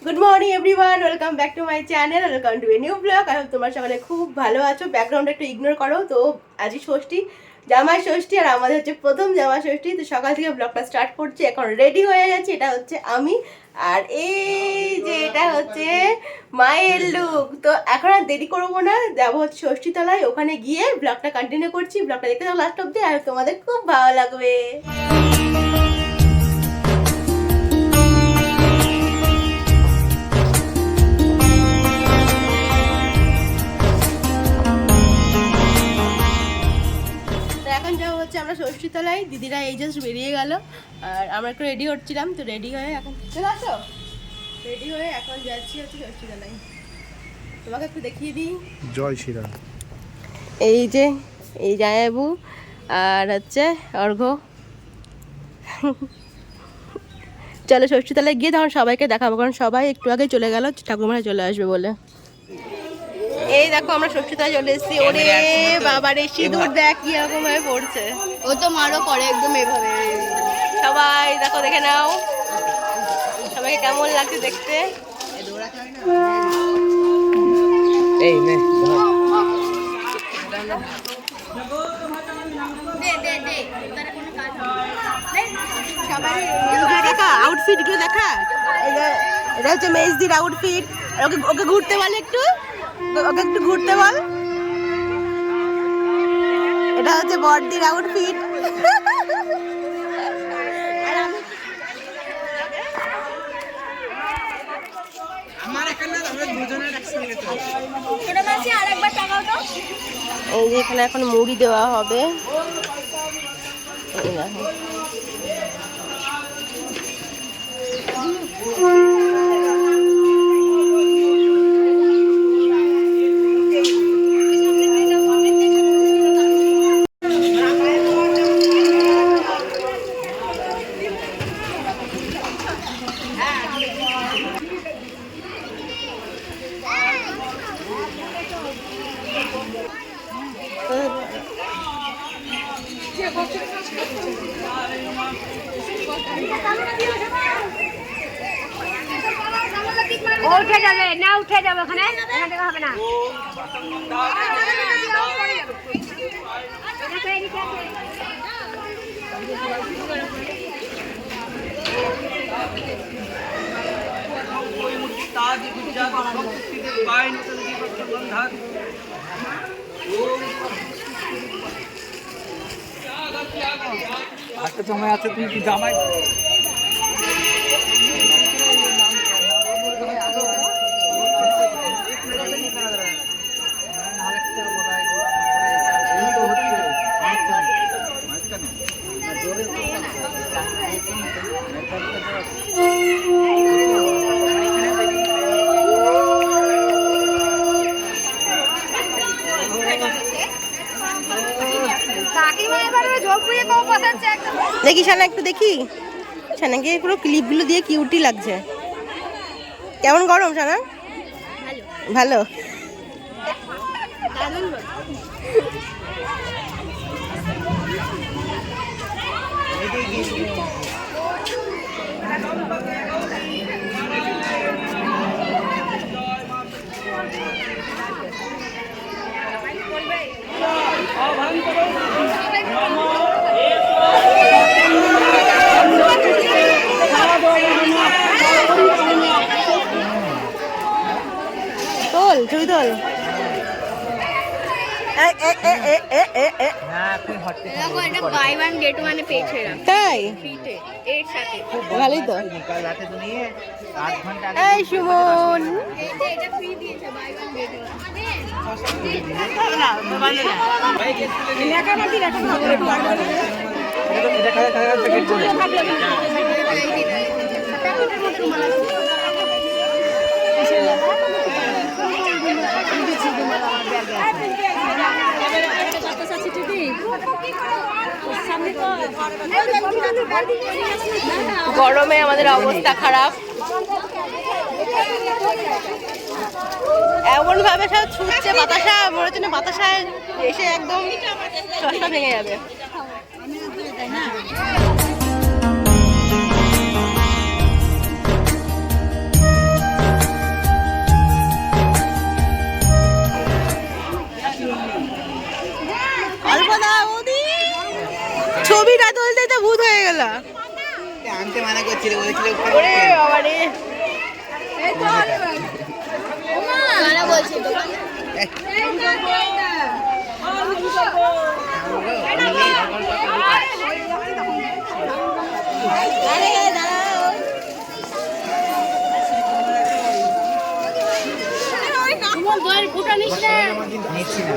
Good morning everyone, welcome back to my channel, welcome to a new blog. আর তোমরা সকালে খুব ভালো আছো, ব্যাকগ্রাউন্ড একটু ইগনোর করো। তো আজই ষষ্ঠী, জামাই ষষ্ঠী, আর আমাদের হচ্ছে প্রথম জামাই ষষ্ঠী। তো সকাল থেকে ব্লগটা স্টার্ট করছি, এখন রেডি হয়ে গেছি। এটা হচ্ছে আমি, আর এই যে এটা হচ্ছে মায়ের লুক। তো এখন আর দেরি করবো না, যাবো হচ্ছে ষষ্ঠী তলায়, ওখানে গিয়ে ব্লগটা কন্টিনিউ করছি। ব্লগটা দেখতে থাকো লাস্ট অব্দি, আর তোমাদের খুব ভালো লাগবে। আমরা ষষ্ঠী তলায়, দিদিরা এই জাস্ট বেরিয়ে গেল, আর আমরা একটু রেডি হচ্ছিলাম। তো রেডি হয়ে এখন চলে আসো, রেডি হয়ে এখন যাচ্ছি হচ্ছে ষষ্ঠী তলায়। তোমাকে একটু দেখিয়ে দিই। জয় শ্রীরাম। এই যে এই জায়াবু আর হচ্ছে অর্ঘ। চলো ষষ্ঠী তলায় গিয়ে তখন সবাইকে দেখাবো, কারণ সবাই একটু আগে চলে গেল ঠাকুমারা চলে আসবে বলে। এই দেখো আমরা ষষ্ঠীতলায় চলে এসেছি। ওরে বাবা রে, সিঁদুর দেখ কি রকম ভাবে পড়ছে। ও তো মারও করে একদম এভাবে। সবাই দেখো, দেখে নাও সবাইকে কেমন লাগছে দেখতে। এই নে সবাই দেখা আউটফিট গুলো দেখা। এটা হচ্ছে মেজদির আউটফিট। ওকে ওকে ঘুরতে বলে একটু, ওকে একটু ঘুরতে বল। এটা হচ্ছে বড়দির আউটফিট। এই যে এখানে এখন মুড়ি দেওয়া হবে। এই দেখো উঠে যাবে না, উঠে যাবে ওখানে, এখান থেকে হবে না। একটা সময় আছে তুই কি জামাই দেখি সানা, একটু দেখি সানাকে, পুরো ক্লিপগুলো দিয়ে কিউটি লাগছে। কেমন গরম সানা? ভালো। তোল ছবি তোল। তাই ভালোই তো। এই সুমন, গরমে আমাদের অবস্থা খারাপ। এমন ভাবে সব ছুটছে বাতাসা, মনে হচ্ছে না বাতাসায় এসে একদম চশমা ভেঙে যাবে। ছবিটা তুলতে তো ভূত হয়ে গেল। আনতে মানা করছিল, বলেছিল ওরে বাবা রে, নিচ্ছি না।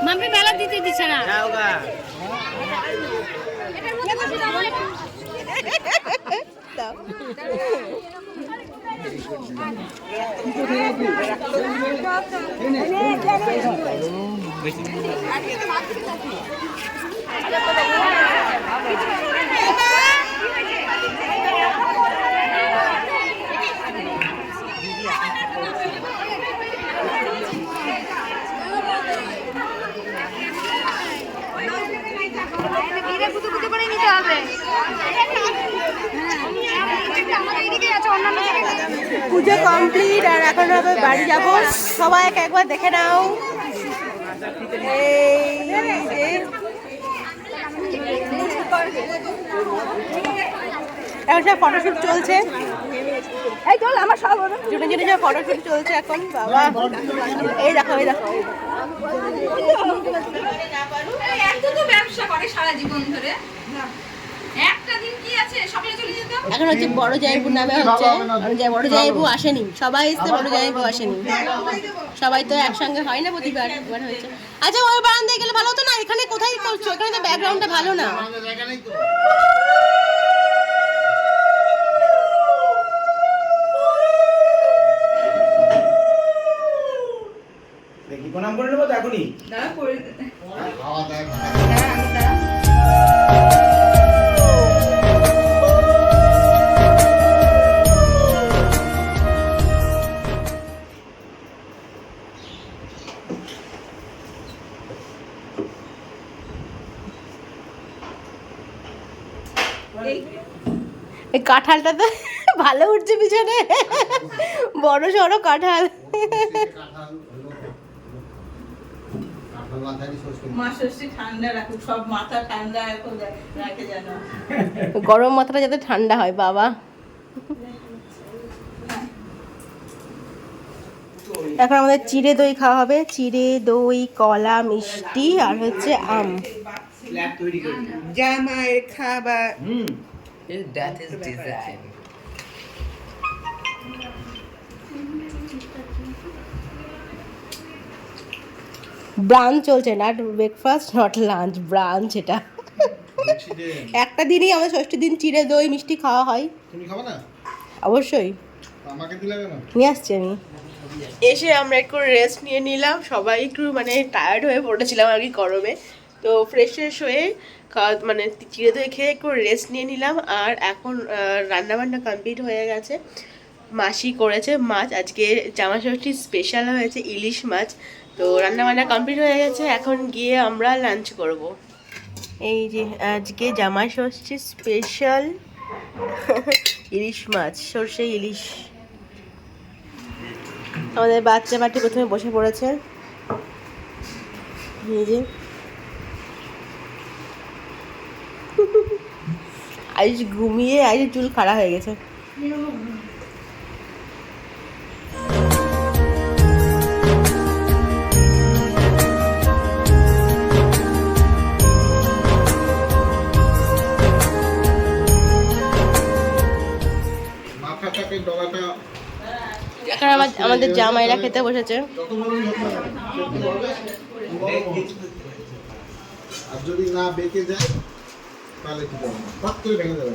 মাম্পি বেলা দিতে দিচ্ছে না। পুজো কমপ্লিট আর এখন আমরা বাড়ি যাব। সবাই একবার দেখে নাও। এখন সব ফটোশুট চলছে। এই চল আমার সব জুনে জুনে সব ফটোশুট চলছে এখন। বাবা এই দেখো, এই দেখো, ব্যবসা করে সারা জীবন ধরে একটা দিন কি আছে সকালে চলে যেত। এখন হচ্ছে বড় জায়বু নামে হচ্ছে, বড় জায়বু আসেনি, সবাই এসছে, বড় জায়বু আসেনি। সবাই তো একসঙ্গে হয় না প্রতিবার, একবার হয়েছে। আচ্ছা ওই বারান্দায় গেলে ভালো হতো না? এখানে কোথায় করছো? এখানে তো ব্যাকগ্রাউন্ডটা ভালো না। দেখি প্রণাম করে নেবো তো এখনই। দাঁড়া করে এই কাঁঠালটা তো ভালো উঠছে পিছনে, বড় সড়ো কাঁঠাল। মা ষষ্ঠী ঠান্ডা রাখুক, সব মাথা ঠান্ডা এখন রাখে যেন। গরম মাথাটা যাতে ঠান্ডা হয় বাবা। এখন আমাদের চিড়ে দই খাওয়া হবে। চিড়ে দই, কলা, মিষ্টি আর হচ্ছে আম। স্ল্যাব তৈরি করে জামাইয়ের খাবার। that is design. ব্রাঞ্চ চলছে, not breakfast, not lunch, branch এটা। একটা দিনই আমাদের ষষ্ঠীর দিন চিড়ে দই মিষ্টি খাওয়া হয়। তুমি খাবে না? অবশ্যই আমাকে দিলে কেন? নিয়ে আসছি আমি। এসে আমরা একটু রেস্ট নিয়ে নিলাম, সবাই একটু মানে টায়ার্ড হয়ে পড়েছিলাম আর কি গরমে। তো ফ্রেশ হয়ে মানে চিড়ে দই খেয়ে একটু রেস্ট নিয়ে নিলাম। আর এখন রান্নাবান্না কমপ্লিট হয়ে গেছে। মাসি করেছে মাছ, আজকে জামাষষ্ঠীর স্পেশাল হয়েছে ইলিশ মাছ। তো রান্নাবান্না কমপ্লিট হয়ে গেছে, এখন গিয়ে আমরা লাঞ্চ করব। এই যে আজকে জামাষষ্ঠীর স্পেশাল ইলিশ মাছ, সর্ষে ইলিশ। আমাদের বাচ্চা বাটি প্রথমে বসে পড়েছে। এই যে আজ ঘুমিয়ে আজ চুল খাড়া হয়ে গেছে। মাথাটাকে ডগাটা এখন আমাদের জামাইরা খেতে বসেছে। আর যদি না বেঁকে যায় তাহলে কি করবো? পাক করে ভেঙে যাবে।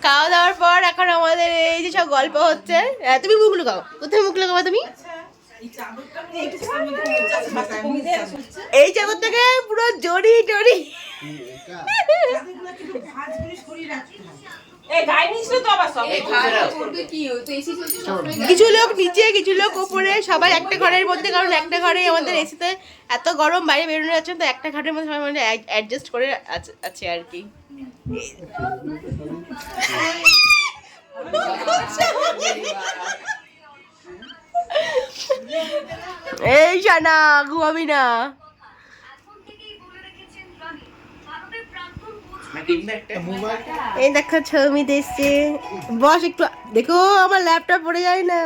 খাওয়া দাওয়ার পর এখন আমাদের এই যে সব গল্প হচ্ছে। তুমি মুখ লুকাও, কোথায় মুখ লুকাবো তুমি? এই চাদর থেকে পুরো জড়ি জড়ি। কিছু লোক নিচে, কিছু লোক উপরে, সবাই একটা ঘরের মধ্যে, কারণ একটা ঘরে আমাদের এসিতে এত গরম, বাইরে বেরোনো যাচ্ছে তো একটা ঘরের মধ্যে সবাই মানে অ্যাডজাস্ট করে আছে আর কি। এই শানা ঘুমাবি না। এই দেখো ছবি দেখছে, বস একটু দেখো, আমার ল্যাপটপ পড়ে যায় না।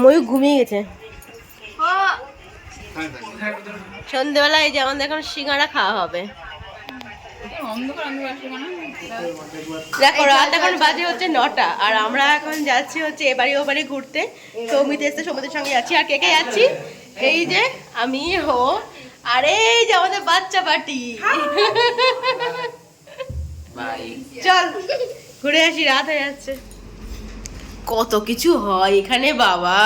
ময়ূর ঘুমিয়ে গেছে। সন্ধ্যেবেলায় যেমন এখন সিঙ্গারা খাওয়া হবে। দেখো রাত এখন বাজে হচ্ছে 9টা, আর আমরা এখন যাচ্ছি হচ্ছে এবারে ও বাড়ি ঘুরতে। সৌমিত এসছে, সৌমিতের সঙ্গে যাচ্ছি। আর কে কে যাচ্ছি? এই যে আমি, হো, আর এই যে আমাদের বাচ্চা পার্টি। চল ঘুরে আসি, রাত হয়ে যাচ্ছে। কত কিছু হয় এখানে বাবা।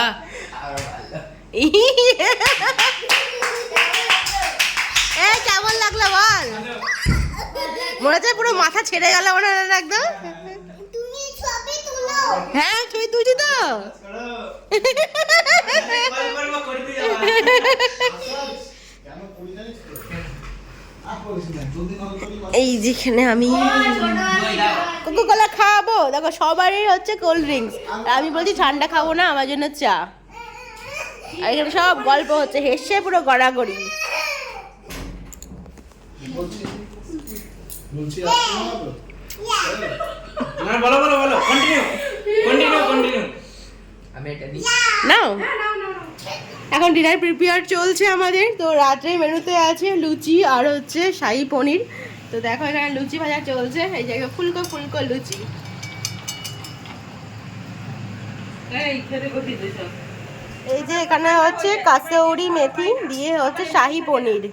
কেমন লাগলো বল? মনে হচ্ছে পুরো মাথা ছেড়ে গেল মনে হয় একদম। হ্যাঁ ছবি তুলছি তো। এই যেখানে আমি কোকোকোলা খাবো, দেখো সবারই হচ্ছে কোল্ড ড্রিঙ্কস, আমি বলছি ঠান্ডা খাবো না, আমার জন্য চা। আর এখানে সব গল্প হচ্ছে, হেসে পুরো গড়াগড়ি। নাও এখন ডিনার প্রিপেয়ার চলছে আমাদের। তো রাত্রে মেনুতে আছে লুচি আর হচ্ছে শাহী পনির। তো দেখো এখানে লুচি ভাজা চলছে, এই জায়গায় ফুলকো ফুলকো লুচি। এই যে এখানে হচ্ছে কাসৌরি মেথি দিয়ে হচ্ছে শাহী পনির।